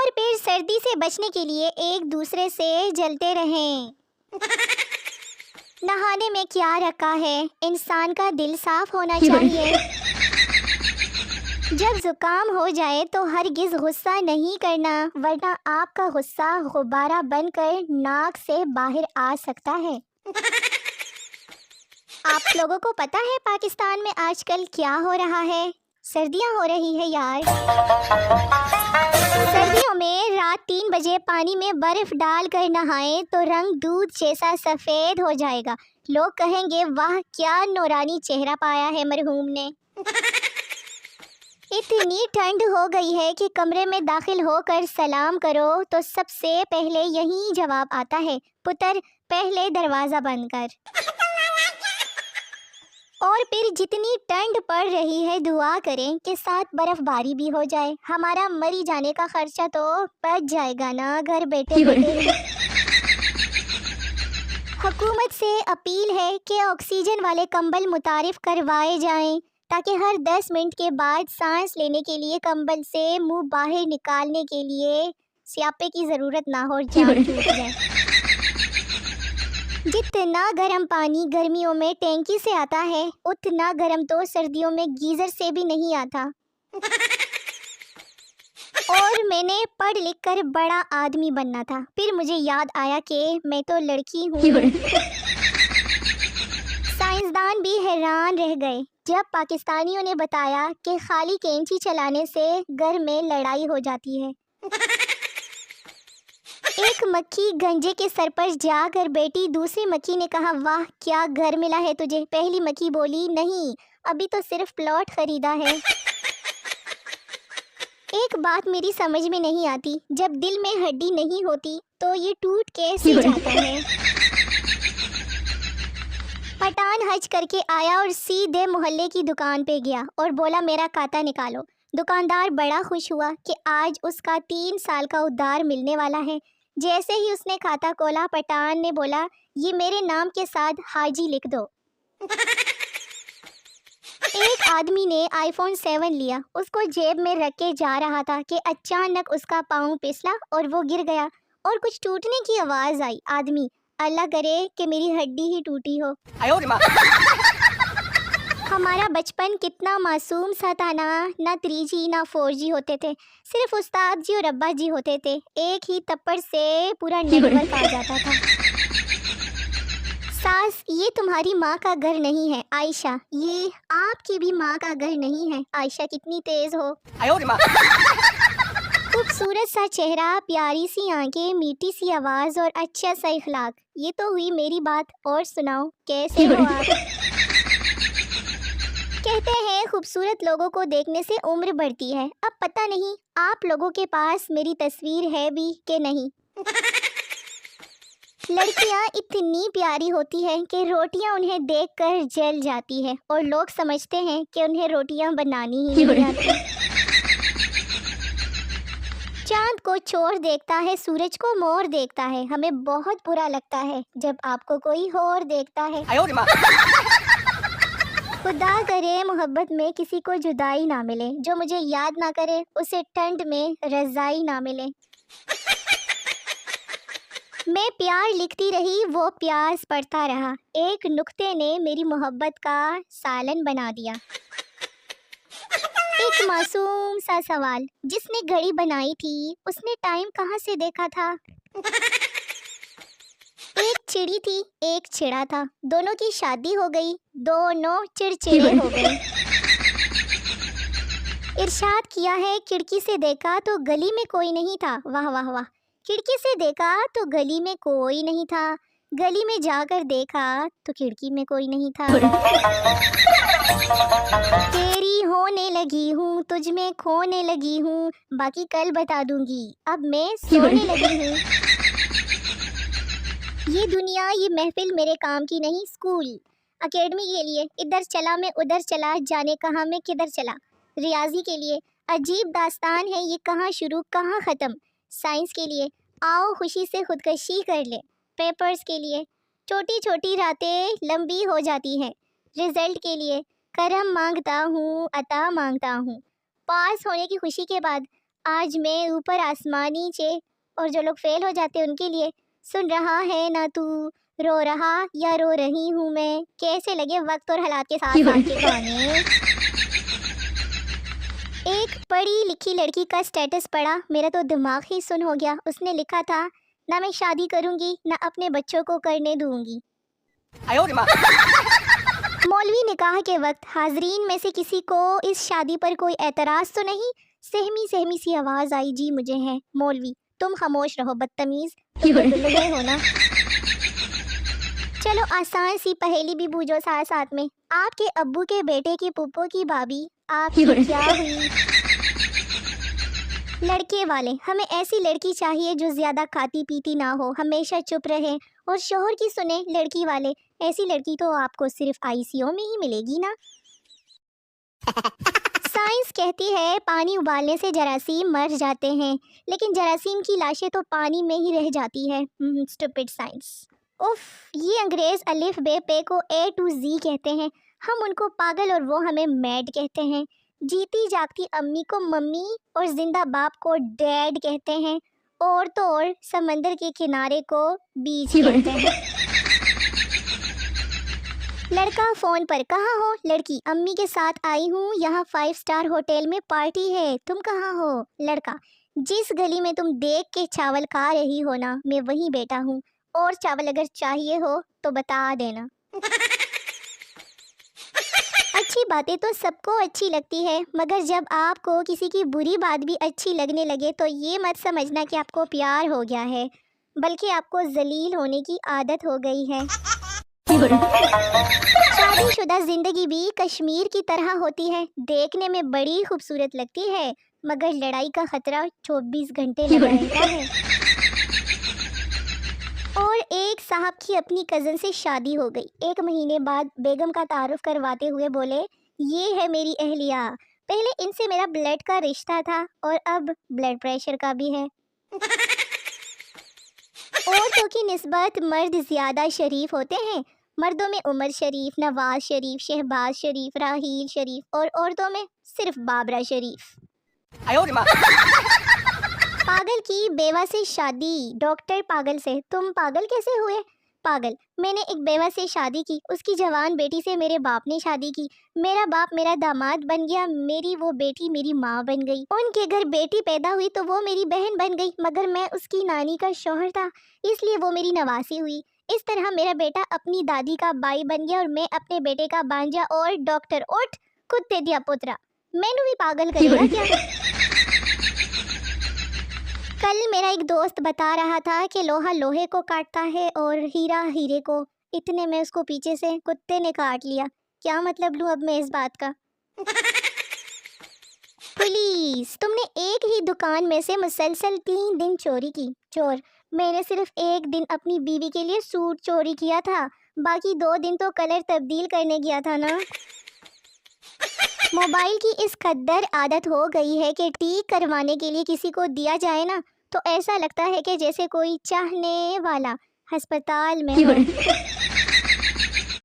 اور پھر سردی سے بچنے کے لیے ایک دوسرے سے جلتے رہیں۔ نہانے میں کیا رکھا ہے؟ انسان کا دل صاف ہونا چاہیے۔ جب زکام ہو جائے تو ہرگز غصہ نہیں کرنا، ورنہ آپ کا غصہ غبارہ بن کر ناک سے باہر آ سکتا ہے۔ آپ لوگوں کو پتہ ہے پاکستان میں آج کل کیا ہو رہا ہے؟ سردیاں ہو رہی ہے یار۔ سردیوں میں رات 3 بجے پانی میں برف ڈال کر نہائیں تو رنگ دودھ جیسا سفید ہو جائے گا۔ لوگ کہیں گے واہ کیا نورانی چہرہ پایا ہے مرحوم نے۔ اتنی ٹھنڈ ہو گئی ہے کہ کمرے میں داخل ہو کر سلام کرو تو سب سے پہلے یہی جواب آتا ہے، پتر پہلے دروازہ بند کر۔ اور پھر جتنی ٹھنڈ پڑ رہی ہے دعا کریں کہ ساتھ برف باری بھی ہو جائے، ہمارا مری جانے کا خرچہ تو بچ جائے گا نا گھر بیٹھے بیٹھے۔ حکومت سے اپیل ہے کہ آکسیجن والے کمبل متعارف کروائے جائیں تاکہ ہر 10 منٹ کے بعد سانس لینے کے لیے کمبل سے منہ باہر نکالنے کے لیے سیاپے کی ضرورت نہ ہو، جان چھوٹ جائے۔ جتنا گرم پانی گرمیوں میں ٹینکی سے آتا ہے اتنا گرم تو سردیوں میں گیزر سے بھی نہیں آتا۔ اور میں نے پڑھ لکھ کر بڑا آدمی بننا تھا، پھر مجھے یاد آیا کہ میں تو لڑکی ہوں۔ سائنسدان بھی حیران رہ گئے جب پاکستانیوں نے بتایا کہ خالی کینچی چلانے سے گھر میں لڑائی ہو جاتی ہے۔ ایک مکھی گنجے کے سر پر جا کر بیٹھی، دوسری مکھی نے کہا واہ کیا گھر ملا ہے تجھے؟ پہلی مکھی بولی نہیں، ابھی تو صرف پلاٹ خریدا ہے۔ ایک بات میری سمجھ میں نہیں آتی، جب دل میں ہڈی نہیں ہوتی تو یہ ٹوٹ کیسے جاتا ہے؟ پٹھان حج کر کے آیا اور سیدھے محلے کی دکان پہ گیا اور بولا میرا کھاتا نکالو۔ دکاندار بڑا خوش ہوا کہ آج اس کا 3 سال کا ادھار ملنے والا ہے۔ جیسے ہی اس نے کھاتا کھولا پٹھان نے بولا یہ میرے نام کے ساتھ حاجی لکھ دو۔ ایک آدمی نے آئی فون 7 لیا، اس کو جیب میں رکھ کے جا رہا تھا کہ اچانک اس کا پاؤں پھسلا اور وہ گر گیا اور کچھ ٹوٹنے کی آواز آئی۔ آدمی اللہ کرے کہ میری ہڈی ہی ٹوٹی ہو۔ ہمارا بچپن کتنا معصوم سا تھا نا، نہ 3G نہ 4G ہوتے تھے، صرف استاد جی اور ابا جی ہوتے تھے، ایک ہی تپڑ سے پورا نیٹ ورک آ جاتا تھا۔ ساس یہ تمہاری ماں کا گھر نہیں ہے، عائشہ یہ آپ کی بھی ماں کا گھر نہیں ہے۔ عائشہ کتنی تیز ہو۔ خوبصورت سا چہرہ، پیاری سی آنکھیں، میٹھی سی آواز اور اچھا سا اخلاق، یہ تو ہوئی میری بات، اور سناؤ کیسے ہو آپ؟ کہتے ہیں خوبصورت لوگوں کو دیکھنے سے عمر بڑھتی ہے، اب پتہ نہیں آپ لوگوں کے پاس میری تصویر ہے بھی کہ نہیں۔ لڑکیاں اتنی پیاری ہوتی ہیں کہ روٹیاں انہیں دیکھ کر جل جاتی ہے اور لوگ سمجھتے ہیں کہ انہیں روٹیاں بنانی ہی نہیں آتی۔ چاند کو چور دیکھتا ہے، سورج کو مور دیکھتا ہے، ہمیں بہت برا لگتا ہے جب آپ کو کوئی اور دیکھتا ہے۔ خدا کرے محبت میں کسی کو جدائی نہ ملے، جو مجھے یاد نہ کرے اسے ٹھنڈ میں رضائی نہ ملے۔ میں پیار لکھتی رہی، وہ پیاس پڑھتا رہا، ایک نکتے نے میری محبت کا سالن بنا دیا۔ ایک معصوم سا سوال، جس نے گھڑی بنائی تھی اس نے ٹائم کہاں سے دیکھا تھا؟ ایک چڑی تھی ایک چڑا تھا، دونوں کی شادی ہو گئی، دونوں چڑچڑے ہو گئے۔ ارشاد کیا ہے کھڑکی سے دیکھا تو گلی میں کوئی نہیں تھا، واہ واہ واہ۔ کھڑکی سے دیکھا تو گلی میں کوئی نہیں تھا، گلی میں جا کر دیکھا تو کھڑکی میں کوئی نہیں تھا۔ تیری ہونے لگی ہوں، تجھ میں کھونے لگی ہوں، باقی کل بتا دوں گی، اب میں سونے لگی ہوں۔ یہ دنیا یہ محفل میرے کام کی نہیں، اسکول اکیڈمی کے لیے ادھر چلا میں ادھر چلا، جانے کہاں میں کدھر چلا۔ ریاضی کے لیے عجیب داستان ہے، یہ کہاں شروع کہاں ختم۔ سائنس کے لیے آؤ خوشی سے خودکشی کر لے۔ پیپرز کے لیے چھوٹی چھوٹی راتیں لمبی ہو جاتی ہیں۔ رزلٹ کے لیے کرم مانگتا ہوں عطا مانگتا ہوں۔ پاس ہونے کی خوشی کے بعد آج میں اوپر آسمان نیچے، اور جو لوگ فیل ہو جاتے ہیں ان کے لیے سن رہا ہے نہ تو، رو رہا یا رو رہی ہوں میں۔ کیسے لگے وقت اور حالات کے ساتھ ساتھ کے گانے؟ ایک پڑھی لکھی لڑکی کا سٹیٹس پڑھا، میرا تو دماغ ہی سن ہو گیا۔ اس نے لکھا تھا، نہ میں شادی کروں گی نہ اپنے بچوں کو کرنے دوں گی۔ مولوی نکاح کے وقت حاضرین میں سے کسی کو اس شادی پر کوئی اعتراض تو نہیں؟ سہمی سہمی سی آواز آئی، جی مجھے ہے۔ مولوی، تم خاموش رہو بدتمیز، تم تو دلہے ہو نا۔ چلو آسان سی پہیلی بھی بوجھو ساتھ ساتھ میں۔ آپ کے ابو کے بیٹے کی پھپھو کی بھابھی آپ کی کیا ہوئی؟ لڑکے والے، ہمیں ایسی لڑکی چاہیے جو زیادہ کھاتی پیتی نہ ہو، ہمیشہ چپ رہے اور شوہر کی سنے۔ لڑکی والے، ایسی لڑکی تو آپ کو صرف ICU میں ہی ملے گی نا۔ سائنس کہتی ہے پانی ابالنے سے جراثیم مر جاتے ہیں، لیکن جراثیم کی لاشیں تو پانی میں ہی رہ جاتی ہے۔ Stupid science. اف، یہ انگریز الف بے پے کو A to Z کہتے ہیں، ہم ان کو پاگل اور وہ ہمیں میڈ کہتے ہیں۔ جیتی جاگتی امی کو ممی اور زندہ باپ کو ڈیڈ کہتے ہیں، اور تو اور سمندر کے کنارے کو بیچ کہتے ہیں۔ لڑکا فون پر، کہاں ہو؟ لڑکی، امی کے ساتھ آئی ہوں، یہاں 5 اسٹار ہوٹل میں پارٹی ہے، تم کہاں ہو؟ لڑکا، جس گلی میں تم دیکھ کے چاول کھا رہی ہو نا، میں وہیں بیٹا ہوں، اور چاول اگر چاہیے ہو تو بتا دینا۔ اچھی باتیں تو سب کو اچھی لگتی ہے، مگر جب آپ کو کسی کی بری بات بھی اچھی لگنے لگے تو یہ مت سمجھنا کہ آپ کو پیار ہو گیا ہے، بلکہ آپ کو ذلیل ہونے کی عادت ہو گئی ہے۔ شادی شدہ زندگی بھی کشمیر کی طرح ہوتی ہے، دیکھنے میں بڑی خوبصورت لگتی ہے، مگر لڑائی کا خطرہ 24 گھنٹے لگا رہتا ہے۔ اور ایک صاحب کی اپنی کزن سے شادی ہو گئی، 1 مہینے بعد بیگم کا تعارف کرواتے ہوئے بولے، یہ ہے میری اہلیہ، پہلے ان سے میرا بلڈ کا رشتہ تھا اور اب بلڈ پریشر کا بھی ہے۔ عورتوں کی نسبت مرد زیادہ شریف ہوتے ہیں، مردوں میں عمر شریف، نواز شریف، شہباز شریف، راحیل شریف، اور عورتوں میں صرف بابرہ شریف۔ پاگل کی بیوہ سے شادی، ڈاکٹر پاگل سے، تم پاگل کیسے ہوئے؟ پاگل، میں نے ایک بیوہ سے شادی کی، اس کی جوان بیٹی سے میرے باپ نے شادی کی، میرا باپ میرا داماد بن گیا، میری وہ بیٹی میری ماں بن گئی، ان کے گھر بیٹی پیدا ہوئی تو وہ میری بہن بن گئی، مگر میں اس کی نانی کا شوہر تھا، اس لیے وہ میری نواسی ہوئی۔ اس طرح میرا بیٹا اپنی دادی کا بائی بن گیا اور میں اپنے بیٹے کا بانجا اور ڈاکٹر۔ اٹھ کتے دیا پترا، میں نو بھی پاگل کرے گا کیا؟ کل میرا ایک دوست بتا رہا تھا کہ لوہا لوہے کو کاٹتا ہے اور ہیرا ہیرے کو، اتنے میں اس کو پیچھے سے کتے نے کاٹ لیا۔ کیا مطلب لوں اب میں اس بات کا؟ پولیس، تم نے ایک ہی دکان میں سے مسلسل 3 دن چوری کی۔ چور، میں نے صرف 1 دن اپنی بیوی کے لیے سوٹ چوری کیا تھا، باقی 2 دن تو کلر تبدیل کرنے گیا تھا نا۔ موبائل کی اس قدر عادت ہو گئی ہے کہ ٹھیک کروانے کے لیے کسی کو دیا جائے نا تو ایسا لگتا ہے کہ جیسے کوئی چاہنے والا ہسپتال میں ہو۔